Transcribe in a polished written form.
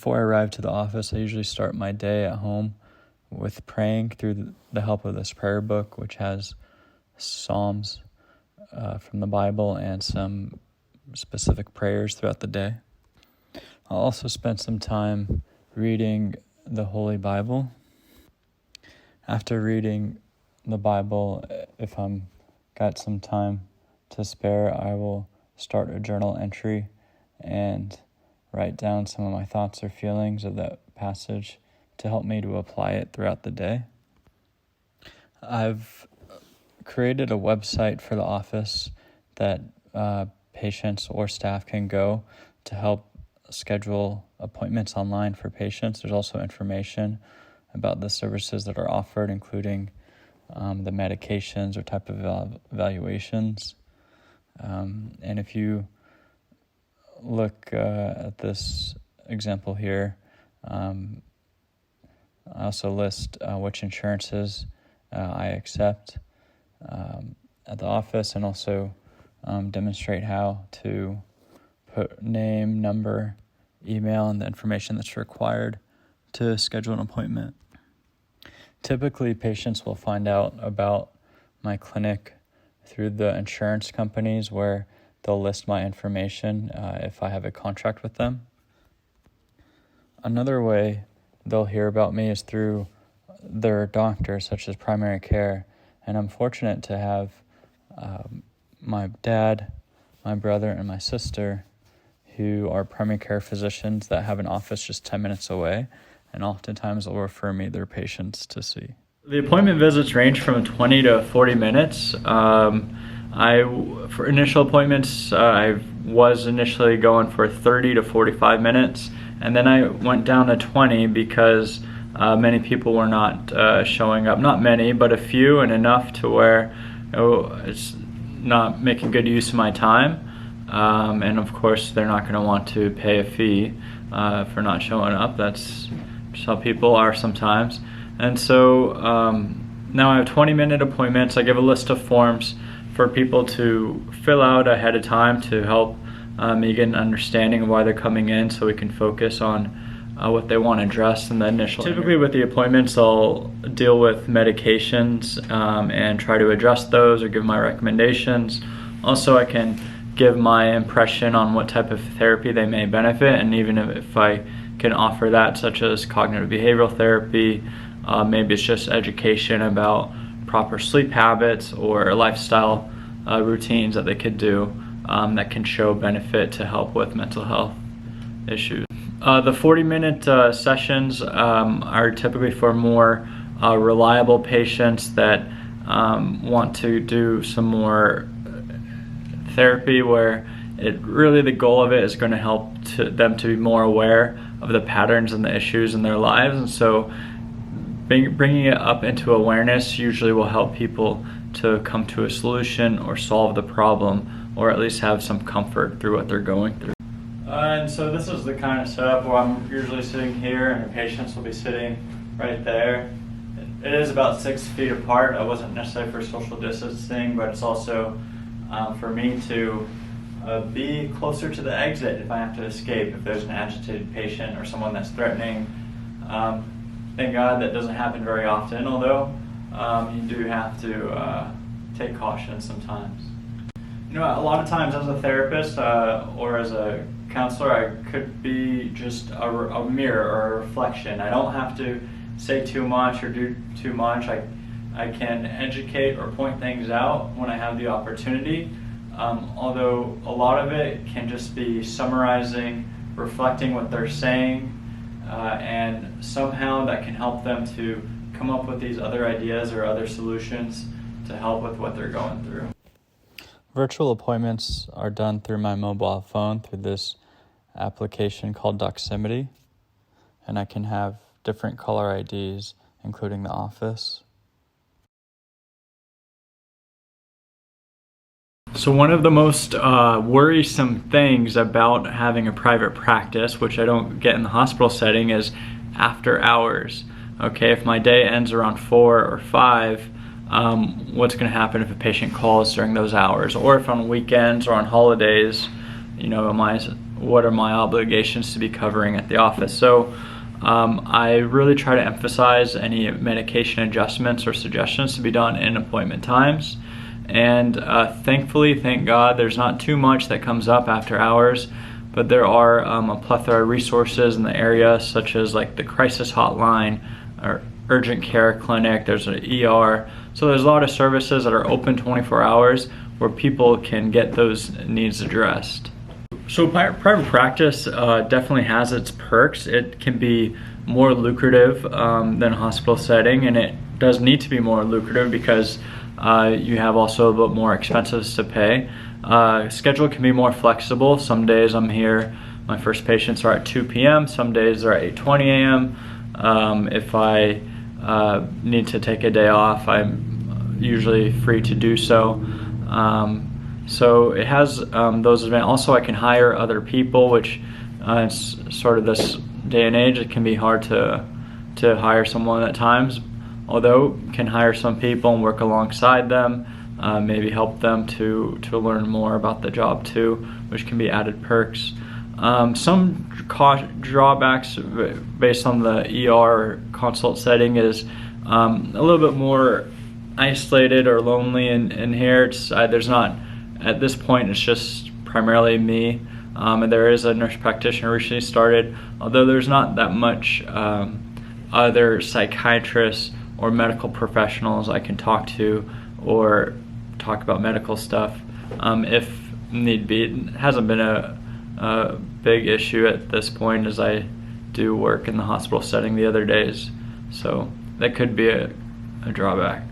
Before I arrive to the office, I usually start my day at home with praying through the help of this prayer book, which has Psalms from the Bible and some specific prayers throughout the day. I'll also spend some time reading the Holy Bible. After reading the Bible, if I'm got some time to spare, I will start a journal entry and write down some of my thoughts or feelings of that passage to help me to apply it throughout the day. I've created a website for the office that patients or staff can go to help schedule appointments online for patients. There's also information about the services that are offered, including the medications or type of evaluations. And if you look at this example here, I also list which insurances I accept at the office, and also demonstrate how to put name, number, email, and the information that's required to schedule an appointment. Typically, patients will find out about my clinic through the insurance companies, where they'll list my information if I have a contract with them. Another way they'll hear about me is through their doctor, such as primary care. And I'm fortunate to have my dad, my brother, and my sister, who are primary care physicians that have an office just 10 minutes away, and oftentimes they'll refer me their patients to see. The appointment visits range from 20 to 40 minutes. For initial appointments, I was initially going for 30 to 45 minutes, and then I went down to 20 because many people were not showing up. Not many, but a few, and enough to where it's not making good use of my time. And of course, they're not going to want to pay a fee for not showing up. That's just how people are sometimes. And so now I have 20-minute appointments. I give a list of forms for people to fill out ahead of time to help me get an understanding of why they're coming in, so we can focus on what they want addressed in the initial. Typically with the appointments, I'll deal with medications and try to adjust those or give my recommendations. Also, I can give my impression on what type of therapy they may benefit, and even if I can offer that, such as cognitive behavioral therapy, maybe it's just education about proper sleep habits or lifestyle routines that they could do that can show benefit to help with mental health issues. The 40-minute sessions are typically for more reliable patients that want to do some more therapy, where the goal of it is going to help them to be more aware of the patterns and the issues in their lives. And so bringing it up into awareness usually will help people to come to a solution or solve the problem, or at least have some comfort through what they're going through. And so this is the kind of setup where I'm usually sitting here and the patients will be sitting right there. It is about 6 feet apart. It wasn't necessarily for social distancing, but it's also for me to be closer to the exit if I have to escape, if there's an agitated patient or someone that's threatening. Thank God that doesn't happen very often, although you do have to take caution sometimes. You know, a lot of times as a therapist or as a counselor, I could be just a mirror or a reflection. I don't have to say too much or do too much. I can educate or point things out when I have the opportunity, although a lot of it can just be summarizing, reflecting what they're saying, and somehow that can help them to come up with these other ideas or other solutions to help with what they're going through. Virtual appointments are done through my mobile phone through this application called Doximity, and I can have different caller IDs, including the office. So one of the most worrisome things about having a private practice, which I don't get in the hospital setting, is after hours. Okay, if my day ends around 4 or 5, what's going to happen if a patient calls during those hours? Or if on weekends or on holidays, you know, what are my obligations to be covering at the office. So I really try to emphasize any medication adjustments or suggestions to be done in appointment times. And thankfully, thank God, there's not too much that comes up after hours, but there are a plethora of resources in the area, such as like the crisis hotline or urgent care clinic. There's an ER. So there's a lot of services that are open 24 hours where people can get those needs addressed. So private practice definitely has its perks. It can be more lucrative than a hospital setting, and it does need to be more lucrative because you have also a bit more expenses to pay. Schedule can be more flexible. Some days I'm here, my first patients are at 2 p.m. Some days they're at 8:20 a.m. If I need to take a day off, I'm usually free to do so. So it has those advantages. Also, I can hire other people, which it's sort of this day and age, it can be hard to hire someone at times. Although can hire some people and work alongside them, maybe help them to learn more about the job too, which can be added perks. Some drawbacks based on the ER consult setting is a little bit more isolated or lonely in here. There's not, at this point, it's just primarily me, and there is a nurse practitioner recently started, although there's not that much other psychiatrists or medical professionals I can talk to or talk about medical stuff if need be. It hasn't been a big issue at this point, as I do work in the hospital setting the other days, so that could be a drawback.